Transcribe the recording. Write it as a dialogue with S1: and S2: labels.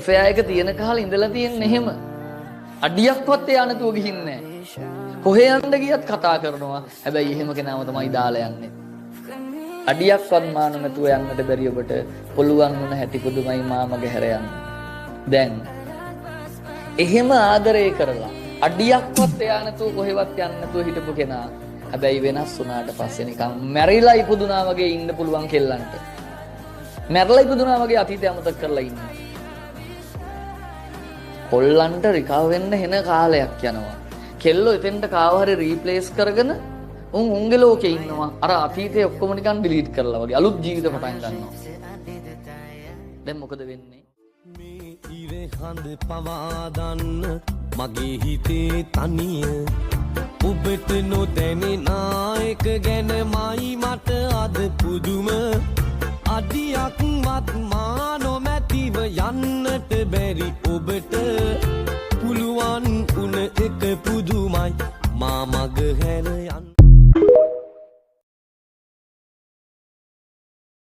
S1: affair එක තියෙන කාලේ ඉඳලා තියෙන්නේ එහෙම. අඩියක්වත් එයා නැතුව ගිහින්නේ නැහැ. කොහේ යන්න ගියත් කතා කරනවා. හැබැයි එහෙම කෙනාම තමයි දාලා යන්නේ. අඩියක්වත් මාන නැතුව යන්නට බැරි ඔබට පුළුවන් වුණ හැටි පුදුමයි මාමගේ හැර යන්න. දැන් එහෙම ආදරය කරලා අඩියක්වත් එයා නැතුව කොහෙවත් යන්න නැතුව හිටපු කෙනා හැබැයි වෙනස් වුණාට පස්සේ නිකන් මැරිලා ඉපදුනා වගේ ඉන්න පුළුවන් කෙල්ලන්ට. මැරලා ඉපදුනා වගේ අතීතය අමතක කරලා ඉන්න. කොල්ලන්ට රිකවර් වෙන්න හෙන කාලයක් යනවා. කෙල්ලෝ එතෙන්ට කාව හරි රීප්ලේස් කරගෙන උන්ගේ ලෝකේ ඉන්නවා. අර අතීතය ඔක්කොම නිකන් ඩිලීට් කරලා වගේ අලුත් ජීවිත පටන් ගන්නවා. දැන් මොකද වෙන්නේ?
S2: මේ ඉරේ හඳ පවා දන්න මගේ හිතේ තනිය ඔබට නොදැනෙන එක ගැන මයි මට අද පුදුම අඩියක්වත් මා නොමැතිව යන්නට බැරි ඔබට පුළුවන් උන එක පුදුමයි මා මග හැර යන්න